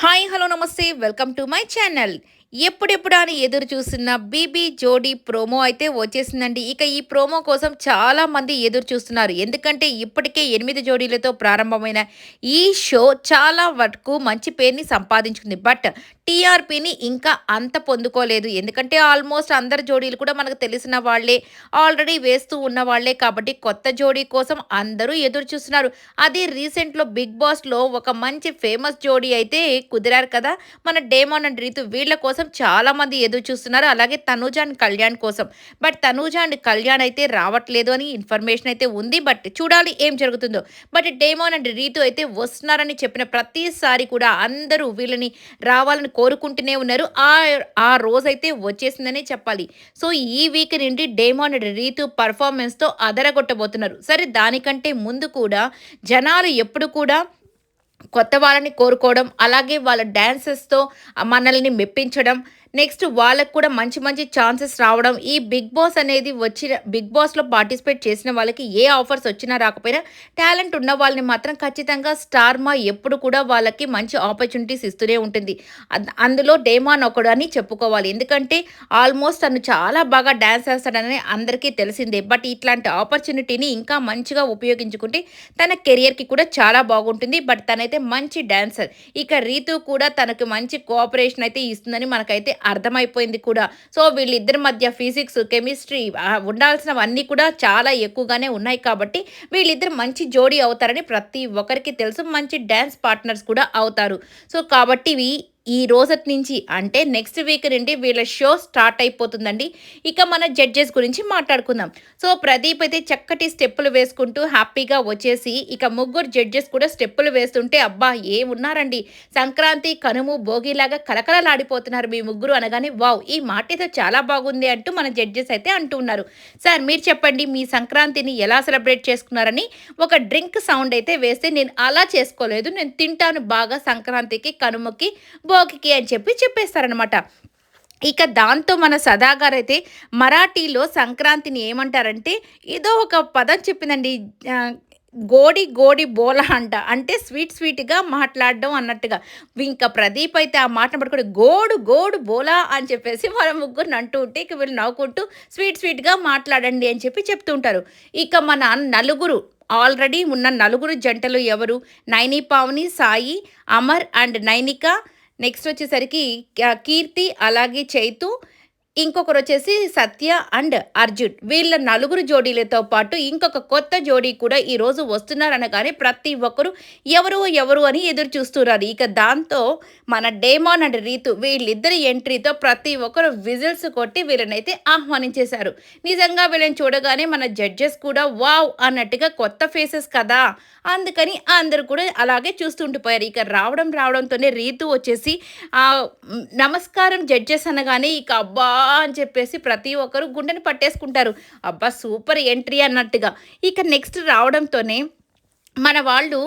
Hi hello నమస్తే welcome to my channel. ఎప్పుడెప్పుడా అని ఎదురు చూస్తున్న బీబీ జోడీ ప్రోమో అయితే వచ్చేసిందండి. ఇక ఈ ప్రోమో కోసం చాలా మంది ఎదురు చూస్తున్నారు. ఎందుకంటే ఇప్పటికే 8 జోడీలతో ప్రారంభమైన ఈ షో చాలా వరకు మంచి పేరుని సంపాదించుకుంది. బట్ టీఆర్పీని ఇంకా అంత పొందుకోలేదు. ఎందుకంటే ఆల్మోస్ట్ అందరి జోడీలు కూడా మనకు తెలిసిన వాళ్ళే, ఆల్రెడీ వేస్తూ ఉన్న వాళ్ళే కాబట్టి కొత్త జోడీ కోసం అందరూ ఎదురు చూస్తున్నారు. అది రీసెంట్‌లో 'బిగ్ బాస్‌లో' ఒక మంచి ఫేమస్ జోడీ అయితే కుదిరారు కదా! మన 'డేమోన్ అండ్ రీతు' వీళ్ళ కోసం చాలామంది ఎదురు చూస్తున్నారు. అలాగే 'తనూజ అండ్ కళ్యాణ్' కోసం. బట్ 'తనూజ అండ్ కళ్యాణ్' అయితే రావట్లేదు అని ఇన్ఫర్మేషన్ అయితే ఉంది. బట్ చూడాలి ఏం జరుగుతుందో. బట్ 'డేమోన్ అండ్ రీతు' అయితే వస్తున్నారని చెప్పిన ప్రతిసారి కూడా అందరూ వీళ్ళని రావాలని కోరుకుంటూనే ఉన్నారు. ఆ రోజైతే వచ్చేసిందనే చెప్పాలి. సో, ఈ వీక్ నుండి 'డేమోన్ అండ్ రీతు' పెర్ఫార్మన్స్‌తో అదరగొట్టబోతున్నారు. సరే దానికంటే ముందు కూడా జనాలు ఎప్పుడు కూడా కొత్త వాళ్ళని కోరుకోవడం, అలాగే వాళ్ళ డాన్సెస్‌తో మనల్ని మెప్పించడం, నెక్స్ట్ వాళ్ళకి కూడా మంచి మంచి ఛాన్సెస్ రావడం. ఈ 'బిగ్ బాస్' అనేది వచ్చిన 'బిగ్ బాస్‌లో' పార్టిసిపేట్ చేసిన వాళ్ళకి ఏ ఆఫర్స్ వచ్చినా రాకపోయినా టాలెంట్ ఉన్న వాళ్ళని మాత్రం ఖచ్చితంగా స్టార్ మా ఎప్పుడు కూడా వాళ్ళకి మంచి ఆపర్చునిటీస్ ఇస్తూనే ఉంటుంది. అందులో డేమాన్ ఒకడు అని చెప్పుకోవాలి. ఎందుకంటే ఆల్మోస్ట్ తను చాలా బాగా డాన్స్ చేస్తాడని అందరికీ తెలిసిందే. బట్ ఇట్లాంటి ఆపర్చునిటీని ఇంకా మంచిగా ఉపయోగించుకుంటే తన కెరియర్‌కి కూడా చాలా బాగుంటుంది. బట్ తనైతే మంచి డాన్సర్. ఇక 'రీతు' కూడా తనకి మంచి కోఆపరేషన్ అయితే ఇస్తుందని మనకైతే అర్థమైపోయింది కూడా. సో, వీళ్ళిద్దరి మధ్య ఫిజిక్స్, కెమిస్ట్రీ ఉండాల్సినవన్నీ కూడా చాలా ఎక్కువగానే ఉన్నాయి కాబట్టి వీళ్ళిద్దరు మంచి జోడీ అవుతారని ప్రతి ఒక్కరికి తెలుసు. మంచి డాన్స్ పార్ట్నర్స్ కూడా అవుతారు. సో, కాబట్టి ఈ రోజటి నుంచి అంటే నెక్స్ట్ వీక్ నుండి వీళ్ళ షో స్టార్ట్ అయిపోతుందండి. ఇక మన జడ్జెస్ గురించి మాట్లాడుకుందాం. సో, ప్రదీప్ అయితే చక్కటి స్టెప్పులు వేసుకుంటూ హ్యాపీగా వచ్చేసి ఇక ముగ్గురు జడ్జెస్ కూడా స్టెప్పులు వేస్తుంటే అబ్బా! ఏమున్నారండి. సంక్రాంతి, కనుమ, భోగిలాగా కలకలలాడిపోతున్నారు మీ ముగ్గురు అనగానే వావ్! ఈ మాట ఏదో చాలా బాగుంది అంటూ మన జడ్జెస్ అయితే అంటూ ఉన్నారు. సార్ మీరు చెప్పండి మీ సంక్రాంతిని ఎలా సెలబ్రేట్ చేసుకున్నారని ఒక డ్రింక్ సౌండ్ అయితే వేస్తే నేను అలా చేసుకోలేదు. నేను తింటాను బాగా సంక్రాంతికి, కనుమకి, భోగికి అని చెప్పి చెప్పేస్తారనమాట. ఇక దాంతో మన సదా గారైతే మరాఠీలో సంక్రాంతిని ఏమంటారంటే ఏదో ఒక పదం చెప్పిందండి. ఆహ్, గోడి గోడి బోలా అంట. అంటే స్వీట్ స్వీట్‌గా మాట్లాడడం అన్నట్టుగా. ఇంకా ప్రదీప్ అయితే ఆ మాటను పట్టుకొని గోడు గోడు బోలా అని చెప్పేసి మన ముగ్గురిని అంటూ ఉంటే ఇక వీళ్ళు నవ్వుకుంటూ స్వీట్ స్వీట్‌గా మాట్లాడండి అని చెప్పి చెప్తూ ఉంటారు. ఇక మన నలుగురు ఆల్రెడీ ఉన్న నలుగురు జంటలు ఎవరు? నైని, పావని, సాయి, అమర్ అండ్ నైనిక, నెక్స్ట్ వచ్చేసరికి కీర్తి, అలాగే చైతు, ఇంకొకరొచ్చేసి సత్య అండ్ అర్జున్. వీళ్ళ నలుగురు జోడీలతో పాటు ఇంకొక కొత్త జోడీ కూడా ఈరోజు వస్తున్నారనగానే ప్రతి ఒక్కరు ఎవరు, ఎవరు అని ఎదురు చూస్తున్నారు. ఇక దాంతో మన డేమాన్ అండ్ రీతు వీళ్ళిద్దరి ఎంట్రీతో ప్రతి ఒక్కరు విజిల్స్ కొట్టి వీళ్ళనైతే ఆహ్వానించేశారు. నిజంగా వీళ్ళని చూడగానే మన జడ్జెస్ కూడా వావ్! అన్నట్టుగా కొత్త ఫేసెస్ కదా! అందుకని అందరూ కూడా అలాగే చూస్తుండిపోయారు. ఇక రావడంతోనే రీతు వచ్చేసి నమస్కారం జడ్జెస్ అనగానే ఇక అబ్బా! అని చెప్పేసి ప్రతి ఒక్కరు గుండెని పట్టేసుకుంటారు. అబ్బా! సూపర్ ఎంట్రీ అన్నట్టుగా. ఇక నెక్స్ట్ రావడంతోనే మన వాళ్ళు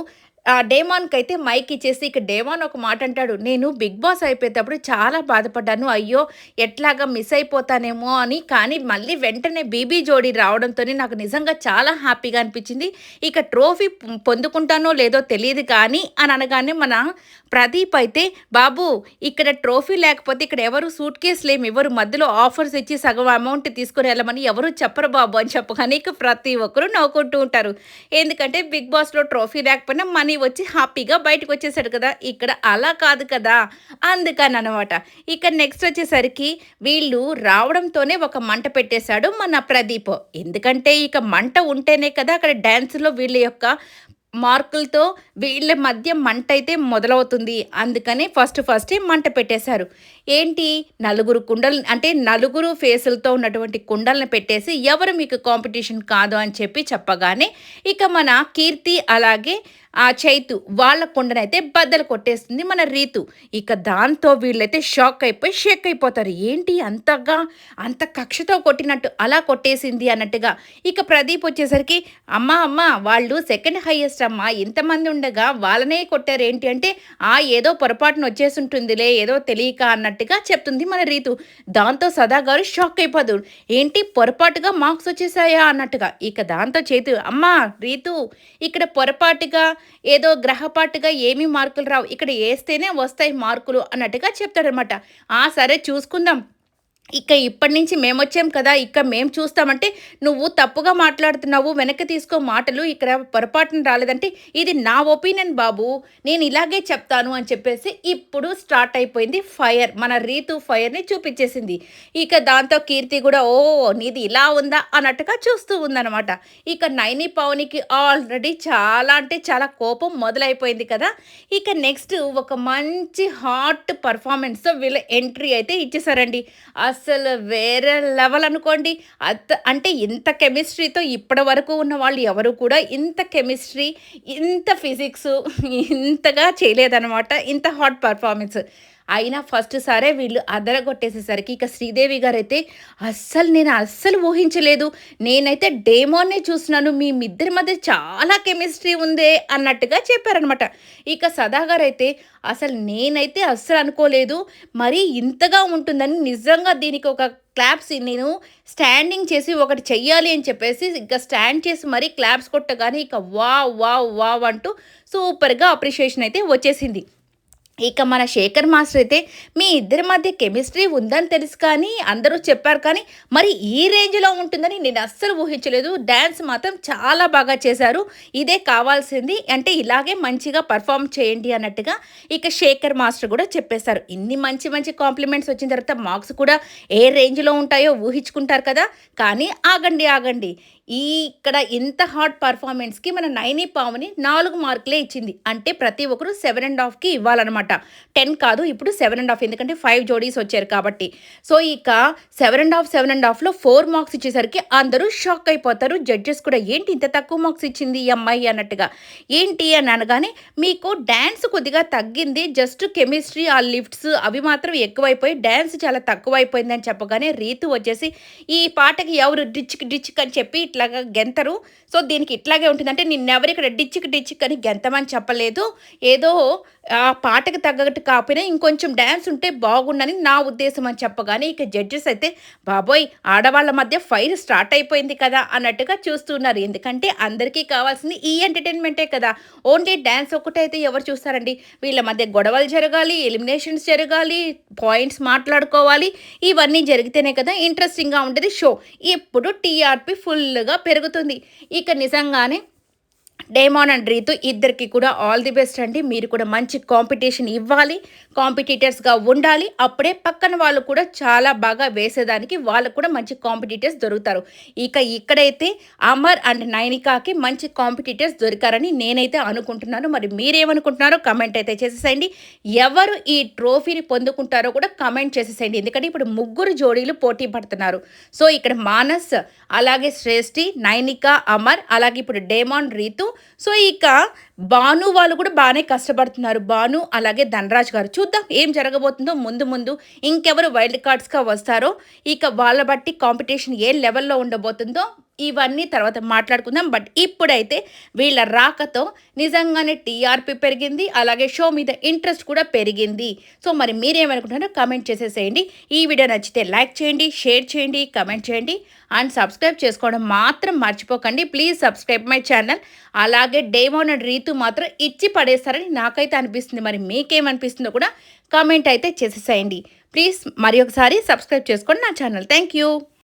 డేమాన్‌కైతే మైక్ ఇచ్చేసి ఇక డేమాన్ ఒక మాట అంటాడు. "నేను 'బిగ్ బాస్' అయిపోయేటప్పుడు చాలా బాధపడ్డాను. అయ్యో! ఎట్లాగా మిస్ అయిపోతానేమో అని. కానీ మళ్ళీ వెంటనే 'బీబీ' జోడీ రావడంతోనే నాకు నిజంగా చాలా హ్యాపీగా అనిపించింది. ఇక ట్రోఫీ పొందుకుంటానో లేదో తెలీదు కానీ" అని అనగానే మన ప్రదీప్ అయితే, "బాబు ఇక్కడ ట్రోఫీ లేకపోతే ఇక్కడ ఎవరు సూట్ కేసులేమి ఇవ్వరు. మధ్యలో ఆఫర్స్ ఇచ్చి సగం అమౌంట్ తీసుకొని వెళ్ళమని ఎవరు చెప్పరు బాబు" అని చెప్పగానే ఇక ప్రతి ఒక్కరు నవ్వుకుంటూ ఉంటారు. ఎందుకంటే 'బిగ్ బాస్‌లో' ట్రోఫీ లేకపోయినా మనీ వచ్చి హ్యాపీగా బయటకొచ్చేసాడు కదా! ఇక్కడ అలా కాదు కదా! అందుకననమాట. ఇక నెక్స్ట్ వచ్చేసరికి వీళ్ళు రావడంతోనే ఒక మంట పెట్టేశాడు మన ప్రదీప్. ఎందుకంటే ఇక మంట ఉంటేనే కదా అక్కడ డాన్స్‌లో వీళ్ళ యొక్క మార్కులతో వీళ్ళ మధ్య మంటైతే మొదలవుతుంది. అందుకని ఫస్టే మంట పెట్టేశారు. ఏంటి నలుగురు కుండలు అంటే నలుగురు ఫేసులతో ఉన్నటువంటి కుండలను పెట్టేసి ఎవరు మీకు కాంపిటీషన్ కాదు అని చెప్పి చెప్పగానే ఇక మన కీర్తి అలాగే ఆ చైతు వాళ్ళ కుండనైతే బద్దలు కొట్టేస్తుంది మన రీతు. ఇక దాంతో వీళ్ళైతే షాక్ అయిపోయి షేక్ అయిపోతారు. ఏంటి అంతగా అంత కక్షతో కొట్టినట్టు అలా కొట్టేసింది అన్నట్టుగా. ఇక ప్రదీప్ వచ్చేసరికి అమ్మ వాళ్ళు సెకండ్ హైయెస్ట్ అమ్మ ఇంతమంది ఉండగా వాళ్ళనే కొట్టారేంటి అంటే ఏదో పొరపాటున వచ్చేసుంటుందిలే ఏదో తెలియక అన్నట్టుగా చెప్తుంది మన రీతు. దాంతో సదా గారు షాక్ అయిపోదు. ఏంటి పొరపాటుగా మార్క్స్ వచ్చేసాయా అన్నట్టుగా. ఇక దాంతో చేతు అమ్మా రీతు ఇక్కడ పొరపాటుగా ఏదో గ్రహపాటుగా ఏమీ మార్కులు రావు. ఇక్కడ ఏస్తేనే వస్తాయి మార్కులు అన్నట్టుగా చెప్తాడనమాట. సరే చూసుకుందాం. ఇప్పటి నుంచి మేమొచ్చాం కదా! మేము చూస్తామంటే, "నువ్వు తప్పుగా మాట్లాడుతున్నావు. వెనక్కి తీసుకో మాటలు. ఇక్కడ పొరపాటున రాలేదంటే, ఇది నా ఒపీనియన్ బాబు. నేను ఇలాగే చెప్తాను" అని చెప్పేసి ఇప్పుడు స్టార్ట్ అయిపోయింది ఫైర్. మన రీతు ఫైర్‌ని చూపిచ్చేసింది. దాంతో కీర్తి గూడా, "ఓహ్! నీది ఇలా ఉందా" అన్నట్టుగా చూస్తూ ఉందనమాట. నైని, పవనికి ఆల్రెడీ చాలా అంటే చాలా కోపం మొదలైపోయింది కదా! నెక్స్ట్ ఒక మంచి హాట్ పెర్ఫార్మన్స్‌తో వీళ్ళు ఎంట్రీ అయితే ఇచ్చేసారండి. అసలు వేరే లెవెల్ అనుకోండి. అంటే ఇంత కెమిస్ట్రీతో ఇప్పటి వరకు ఉన్న వాళ్ళు ఎవరు కూడా ఇంత కెమిస్ట్రీ, ఇంత ఫిజిక్సు ఇంతగా చేయలేదనమాట. ఇంత హాట్ పెర్ఫార్మన్స్. అయినా ఫస్ట్ సారే వీళ్ళు అదరగొట్టేసేసరికి శ్రీదేవి గారైతే నేను అస్సలు ఊహించలేదు. నేనైతే డేమోనే చూస్తున్నాను. మీద్దరి మధ్య చాలా కెమిస్ట్రీ ఉందే అన్నట్టుగా చెప్పారనమాట. సదా గారైతే నేనైతే అస్సలు అనుకోలేదు. మరీ ఇంతగా ఉంటుందని నిజంగా దీనికి ఒక క్లాప్స్ నేను స్టాండింగ్ చేసి ఒకటి చెయ్యాలి అని చెప్పేసి స్టాండ్ చేసి మరీ క్లాప్స్ కొట్టగానే వావ్! వావ్! వావ్! అంటూ సూపర్‌గా అప్రిషియేషన్ అయితే వచ్చేసింది. మన శేఖర్ మాస్టర్ అయితే మీ ఇద్దరి మధ్య కెమిస్ట్రీ ఉందని తెలుసు కానీ అందరూ చెప్పారు కానీ మరి ఈ రేంజ్‌లో ఉంటుందని నేను అస్సలు ఊహించలేదు. డాన్స్ మాత్రం చాలా బాగా చేశారు. ఇదే కావాల్సింది. అంటే ఇలాగే మంచిగా పెర్ఫార్మ్ చేయండి అన్నట్టుగా శేఖర్ మాస్టర్ కూడా చెప్పేశారు. ఇన్ని మంచి మంచి కాంప్లిమెంట్స్ వచ్చిన తర్వాత మార్క్స్ కూడా ఏ రేంజ్‌లో ఉంటాయో ఊహించుకుంటారు కదా! కానీ ఆగండి. ఇక్కడ ఇంత హాట్ పెర్ఫార్మన్స్‌కి మన నైని పావని 4 మార్కులే ఇచ్చింది. అంటే ప్రతి ఒక్కరు 7.5కి ఇవ్వాలనమాట. 10 కాదు ఇప్పుడు 7.5 ఎందుకంటే 5 జోడీస్ వచ్చారు కాబట్టి. 7.5లో 4 మార్క్స్ ఇచ్చేసరికి అందరూ షాక్ అయిపోతారు. జడ్జెస్ కూడా ఏంటి ఇంత తక్కువ మార్క్స్ ఇచ్చింది ఈ అమ్మాయి అన్నట్టుగా. ఏంటి అని అనగానే మీకు డాన్స్ కొద్దిగా తగ్గింది. జస్ట్ కెమిస్ట్రీ ఆ లిఫ్ట్స్ అవి మాత్రం ఎక్కువైపోయి డాన్స్ చాలా తక్కువైపోయిందని చెప్పగానే రీతు వచ్చేసి ఈ పాటకి ఎవరు డిచ్‌కి అని చెప్పి ఇట్లాగా గెంతరు. దీనికి ఇట్లాగే ఉంటుందంటే నిన్నెవరు ఇక్కడ డిచ్‌కి అని గెంతమని చెప్పలేదు. ఏదో ఆ పాటకి తగ్గట్టు కాకపోయినా ఇంకొంచెం డాన్స్ ఉంటే బాగుండని నా ఉద్దేశం అని చెప్పగానే జడ్జెస్ అయితే బాబోయ్! ఆడవాళ్ళ మధ్య ఫైర్ స్టార్ట్ అయిపోయింది కదా అన్నట్టుగా చూస్తున్నారు. ఎందుకంటే అందరికీ కావాల్సింది ఈ ఎంటర్‌టైన్‌మెంటే కదా! ఓన్లీ డాన్స్ ఒక్కటైతే ఎవరు చూస్తారండి? వీళ్ళ మధ్య గొడవలు జరగాలి, ఎలిమినేషన్స్ జరగాలి, పాయింట్స్ మాట్లాడుకోవాలి. ఇవన్నీ జరిగితేనే కదా ఇంట్రెస్టింగ్‌గా ఉంటది షో. ఇప్పుడు టీఆర్‌పీ ఫుల్‌గా పెరుగుతుంది. నిజంగానే డేమాన్ అండ్ రీతు ఇద్దరికి కూడా ఆల్ ది బెస్ట్ అండి. మీరు కూడా మంచి కాంపిటీషన్ ఇవ్వాలి. కాంపిటీటర్స్‌గా ఉండాలి. అప్పుడే పక్కన వాళ్ళు కూడా చాలా బాగా వేసేదానికి వాళ్ళకు కూడా మంచి కాంపిటీటర్స్ దొరుకుతారు. ఇక్కడైతే అమర్ అండ్ నైనికాకి మంచి కాంపిటీటర్స్ దొరికారని నేనైతే అనుకుంటున్నాను. మరి మీరేమనుకుంటున్నారో కమెంట్ అయితే చేసేసేయండి. ఎవరు ఈ ట్రోఫీని పొందుకుంటారో కూడా కమెంట్ చేసేసేయండి. ఎందుకంటే ఇప్పుడు ముగ్గురు జోడీలు పోటీ పడుతున్నారు. ఇక్కడ మానస్, అలాగే శ్రేష్ఠి, నైనిక, అమర్, అలాగే ఇప్పుడు డేమాన్, రీతు. భాను వాళ్ళు కూడా బాగానే కష్టపడుతున్నారు. భాను అలాగే ధనరాజ్ గారు. చూద్దాం ఏం జరగబోతుందో ముందు ఇంకెవరు వైల్డ్ కార్డ్స్‌గా వస్తారో వాళ్ళ బట్టి కాంపిటీషన్ ఏ లెవెల్‌లో ఉండబోతుందో ఇవన్నీ తర్వాత మాట్లాడుకుందాం. బట్ ఇప్పుడైతే వీళ్ళ రాకతో నిజంగానే టీఆర్‌పీ పెరిగింది. అలాగే షో మీద ఇంట్రెస్ట్ కూడా పెరిగింది. మరి మీరేమనుకుంటున్నారో కామెంట్ చేసేసేయండి. ఈ వీడియో నచ్చితే లైక్ చేయండి, షేర్ చేయండి, కామెంట్ చేయండి అండ్ సబ్స్క్రైబ్ చేసుకోవడం మాత్రం మర్చిపోకండి. Please subscribe my channel. అలాగే డేమోన్ అండ్ రీతు మాత్రం ఇచ్చి పడేస్తారని నాకైతే అనిపిస్తుంది. మరి మీకేమనిపిస్తుందో కూడా కామెంట్ అయితే చేసేసేయండి. ప్లీజ్ మరి ఒకసారి సబ్స్క్రైబ్ చేసుకోండి నా ఛానల్. Thank you.